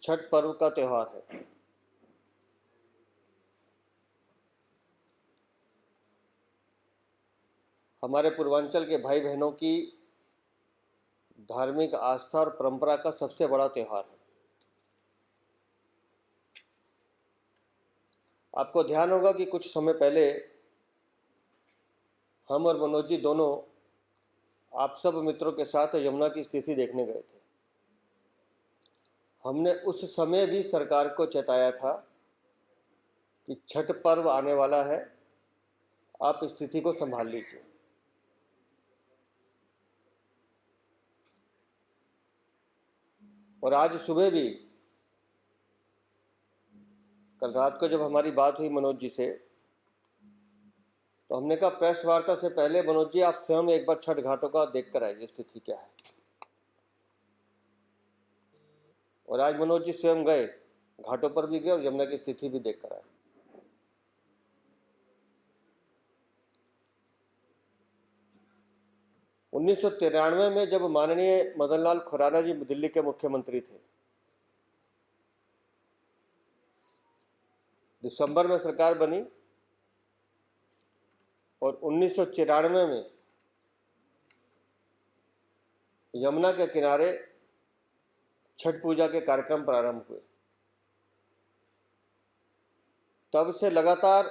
छठ पर्व का त्यौहार है। हमारे पूर्वांचल के भाई बहनों की धार्मिक आस्था और परंपरा का सबसे बड़ा त्यौहार है। आपको ध्यान होगा कि कुछ समय पहले हम और मनोज जी दोनों आप सब मित्रों के साथ यमुना की स्थिति देखने गए थे। हमने उस समय भी सरकार को चेताया था कि छठ पर्व आने वाला है, आप स्थिति को संभाल लीजिए। और आज सुबह भी, कल रात को जब हमारी बात हुई मनोज जी से, तो हमने कहा प्रेस वार्ता से पहले मनोज जी आप स्वयं एक बार छठ घाटों का देख कर आइए स्थिति क्या है। और आज मनोज जी स्वयं गए, घाटों पर भी गए और यमुना की स्थिति भी देख कर आए। उन्नीस में जब माननीय मदन लाल खुराना जी दिल्ली के मुख्यमंत्री थे, दिसंबर में सरकार बनी और 1994 में यमुना के किनारे छठ पूजा के कार्यक्रम प्रारंभ हुए। तब से लगातार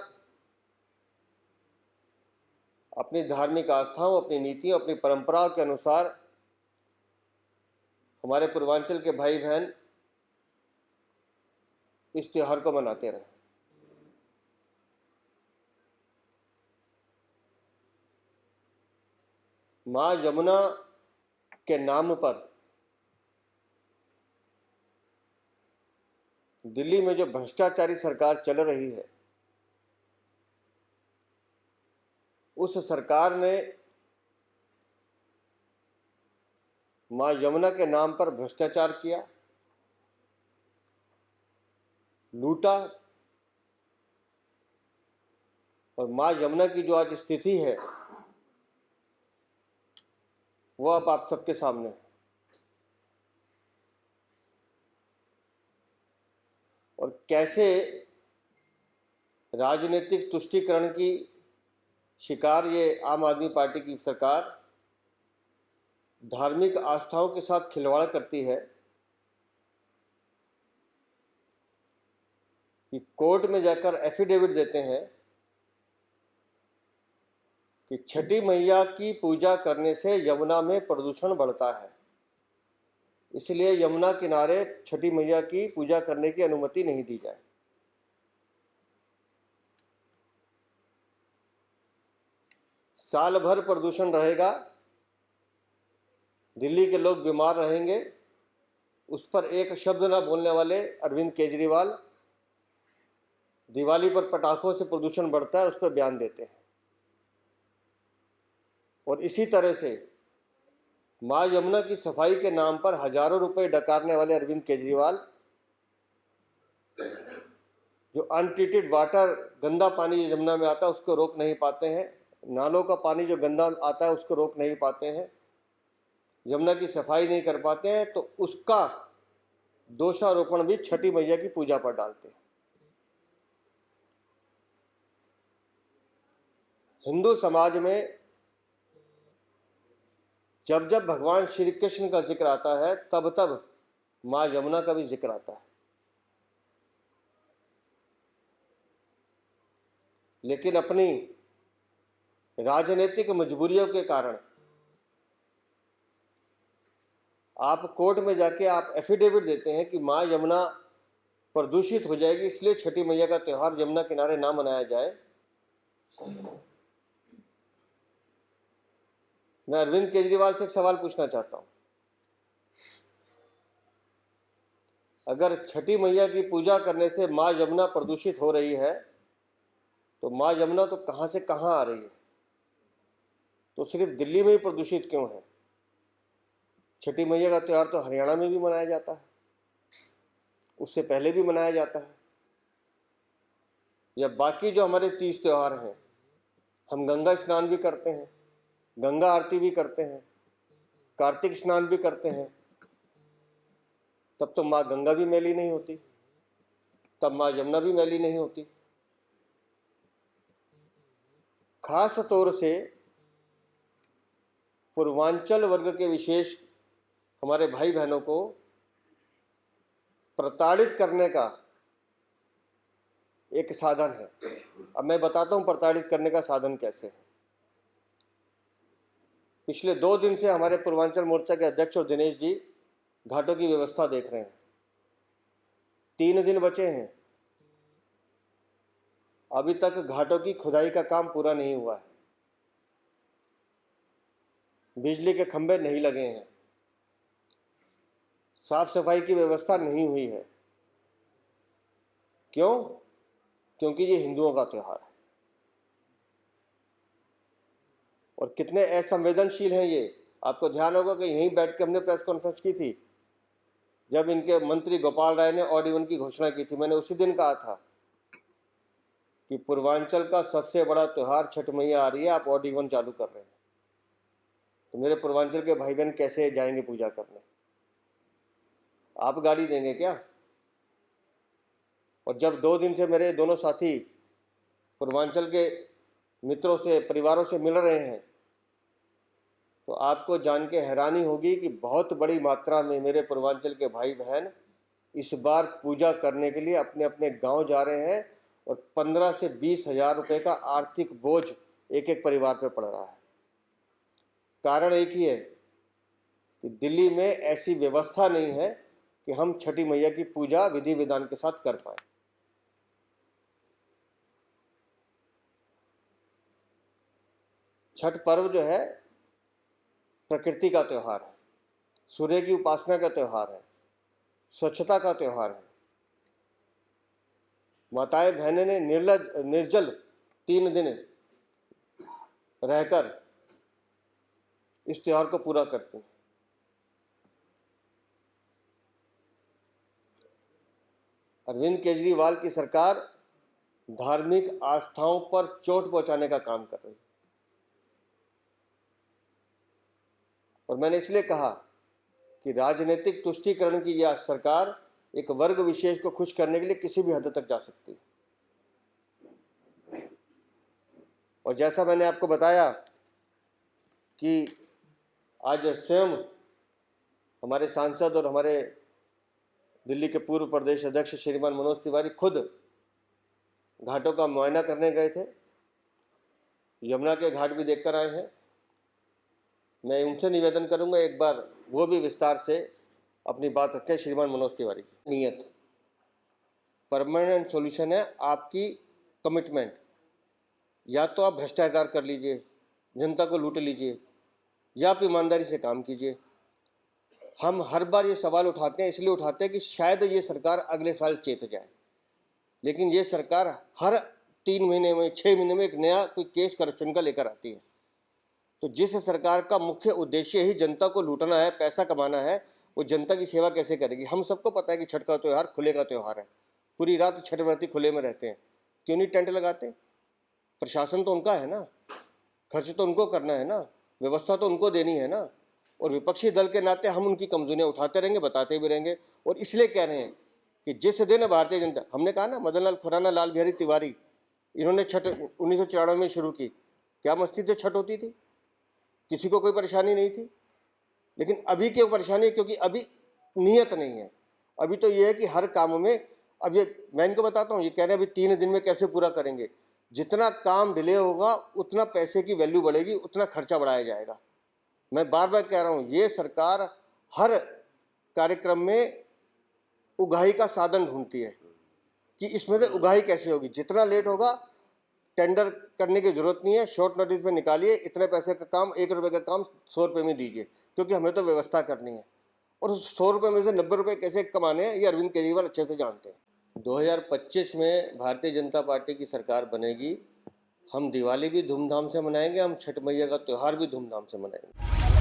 अपनी धार्मिक आस्थाओं, अपनी नीतियों, अपनी परंपराओं के अनुसार हमारे पूर्वांचल के भाई बहन इस त्योहार को मनाते रहे। मां यमुना के नाम पर दिल्ली में जो भ्रष्टाचारी सरकार चल रही है, उस सरकार ने मां यमुना के नाम पर भ्रष्टाचार किया, लूटा। और मां यमुना की जो आज स्थिति है वो अब आप सबके सामने है। और कैसे राजनीतिक तुष्टीकरण की शिकार ये आम आदमी पार्टी की सरकार धार्मिक आस्थाओं के साथ खिलवाड़ करती है कि कोर्ट में जाकर एफिडेविट देते हैं कि छठी मैया की पूजा करने से यमुना में प्रदूषण बढ़ता है, इसलिए यमुना किनारे छठी मैया की पूजा करने की अनुमति नहीं दी जाए। साल भर प्रदूषण रहेगा, दिल्ली के लोग बीमार रहेंगे, उस पर एक शब्द ना बोलने वाले अरविंद केजरीवाल दिवाली पर पटाखों से प्रदूषण बढ़ता है उस पर बयान देते हैं। और इसी तरह से मां यमुना की सफाई के नाम पर हजारों रुपए डकारने वाले अरविंद केजरीवाल जो अनट्रीटेड वाटर, गंदा पानी जो यमुना में आता है उसको रोक नहीं पाते हैं, नालों का पानी जो गंदा आता है उसको रोक नहीं पाते हैं, यमुना की सफाई नहीं कर पाते हैं, तो उसका दोषारोपण भी छठी मैया की पूजा पर डालते हैं। हिंदू समाज में जब जब भगवान श्री कृष्ण का जिक्र आता है तब तब मां यमुना का भी जिक्र आता है। लेकिन अपनी राजनीतिक मजबूरियों के कारण आप कोर्ट में जाके आप एफिडेविट देते हैं कि मां यमुना प्रदूषित हो जाएगी, इसलिए छठी मैया का त्यौहार यमुना किनारे ना मनाया जाए। मैं अरविंद केजरीवाल से एक सवाल पूछना चाहता हूं, अगर छठी मैया की पूजा करने से मां यमुना प्रदूषित हो रही है तो मां यमुना तो कहां से कहां आ रही है? तो सिर्फ दिल्ली में ही प्रदूषित क्यों है? छठी मैया का त्यौहार तो हरियाणा में भी मनाया जाता है, उससे पहले भी मनाया जाता है। या बाकी जो हमारे 30 त्यौहार हैं, हम गंगा स्नान भी करते हैं, गंगा आरती भी करते हैं, कार्तिक स्नान भी करते हैं, तब तो माँ गंगा भी मैली नहीं होती, तब माँ यमुना भी मैली नहीं होती। खास तौर से पूर्वांचल वर्ग के विशेष हमारे भाई बहनों को प्रताड़ित करने का एक साधन है। अब मैं बताता हूं प्रताड़ित करने का साधन कैसे है। पिछले 2 दिन से हमारे पूर्वांचल मोर्चा के अध्यक्ष और दिनेश जी घाटों की व्यवस्था देख रहे हैं। 3 दिन बचे हैं, अभी तक घाटों की खुदाई का काम पूरा नहीं हुआ है, बिजली के खंभे नहीं लगे हैं, साफ सफाई की व्यवस्था नहीं हुई है। क्यों? क्योंकि ये हिंदुओं का त्योहार है। और कितने असंवेदनशील हैं ये। आपको ध्यान होगा कि यहीं बैठ के हमने प्रेस कॉन्फ्रेंस की थी जब इनके मंत्री गोपाल राय ने ऑड इवन की घोषणा की थी। मैंने उसी दिन कहा था कि पूर्वांचल का सबसे बड़ा त्योहार छठ मैया आ रही है, आप ऑड इवन चालू कर रहे हैं, तो मेरे पूर्वांचल के भाई बहन कैसे जाएंगे पूजा करने? आप गाड़ी देंगे क्या? और जब 2 दिन से मेरे दोनों साथी पूर्वांचल के मित्रों से, परिवारों से मिल रहे हैं, तो आपको जान के हैरानी होगी कि बहुत बड़ी मात्रा में मेरे पूर्वांचल के भाई बहन इस बार पूजा करने के लिए अपने अपने गांव जा रहे हैं और 15 से 20 हजार रुपये का आर्थिक बोझ एक एक परिवार पे पड़ रहा है। कारण एक ही है कि दिल्ली में ऐसी व्यवस्था नहीं है कि हम छठी मैया की पूजा विधि विधान के साथ कर पाए। छठ पर्व जो है प्रकृति का त्योहार है, सूर्य की उपासना का त्योहार है, स्वच्छता का त्योहार है। माताएं बहनें ने निर्जल 3 दिन रहकर इस त्योहार को पूरा करती हैं। अरविंद केजरीवाल की सरकार धार्मिक आस्थाओं पर चोट पहुंचाने का काम कर रही है। और मैंने इसलिए कहा कि राजनीतिक तुष्टीकरण की यह सरकार एक वर्ग विशेष को खुश करने के लिए किसी भी हद तक जा सकती है। और जैसा मैंने आपको बताया कि आज स्वयं हमारे सांसद और हमारे दिल्ली के पूर्व प्रदेश अध्यक्ष श्रीमान मनोज तिवारी खुद घाटों का मुआयना करने गए थे, यमुना के घाट भी देखकर आए हैं। मैं उनसे निवेदन करूंगा एक बार वो भी विस्तार से अपनी बात रखें। श्रीमान मनोज तिवारी की नीयत परमानेंट सॉल्यूशन है, आपकी कमिटमेंट। या तो आप भ्रष्टाचार कर लीजिए, जनता को लूट लीजिए, या आप ईमानदारी से काम कीजिए। हम हर बार ये सवाल उठाते हैं, इसलिए उठाते हैं कि शायद ये सरकार अगले साल चेत जाए, लेकिन ये सरकार हर 3 महीने में, 6 महीने में एक नया कोई केस करप्शन का लेकर आती है। तो जिस सरकार का मुख्य उद्देश्य ही जनता को लूटना है, पैसा कमाना है, वो जनता की सेवा कैसे करेगी? हम सबको पता है कि छठ का त्यौहार खुले का त्यौहार है, पूरी रात छठ व्रती खुले में रहते हैं। क्यों नहीं टेंट लगाते? प्रशासन तो उनका है ना, खर्च तो उनको करना है ना, व्यवस्था तो उनको देनी है ना। और विपक्षी दल के नाते हम उनकी कमजोरियां उठाते रहेंगे, बताते भी रहेंगे। और इसलिए कह रहे हैं कि जिस दिन भारतीय जनता, हमने कहा ना, मदन लाल खुराना, लाल बिहारी तिवारी, इन्होंने छठ 1994 में शुरू की। क्या मस्ती से छठ होती थी, किसी को कोई परेशानी नहीं थी। लेकिन अभी क्यों परेशानी है? क्योंकि अभी नियत नहीं है। अभी तो ये है कि हर काम में, अब ये मैं इनको बताता हूँ, ये कह रहे हैं अभी 3 दिन में कैसे पूरा करेंगे। जितना काम डिले होगा उतना पैसे की वैल्यू बढ़ेगी, उतना खर्चा बढ़ाया जाएगा। मैं बार बार कह रहा हूँ, ये सरकार हर कार्यक्रम में उगाही का साधन ढूंढती है कि इसमें से उगाही कैसे होगी। जितना लेट होगा, टेंडर करने की जरूरत नहीं है, शॉर्ट नोटिस में निकालिए, इतने पैसे का काम, 1 रुपये का काम 100 रुपये में दीजिए, क्योंकि हमें तो व्यवस्था करनी है। और उस 100 रुपये में से 90 रुपये कैसे कमाने हैं, ये अरविंद केजरीवाल अच्छे से जानते हैं। 2025 में भारतीय जनता पार्टी की सरकार बनेगी। हम दिवाली भी धूमधाम से मनाएंगे, हम छठ मैया का त्यौहार भी धूमधाम से मनाएंगे।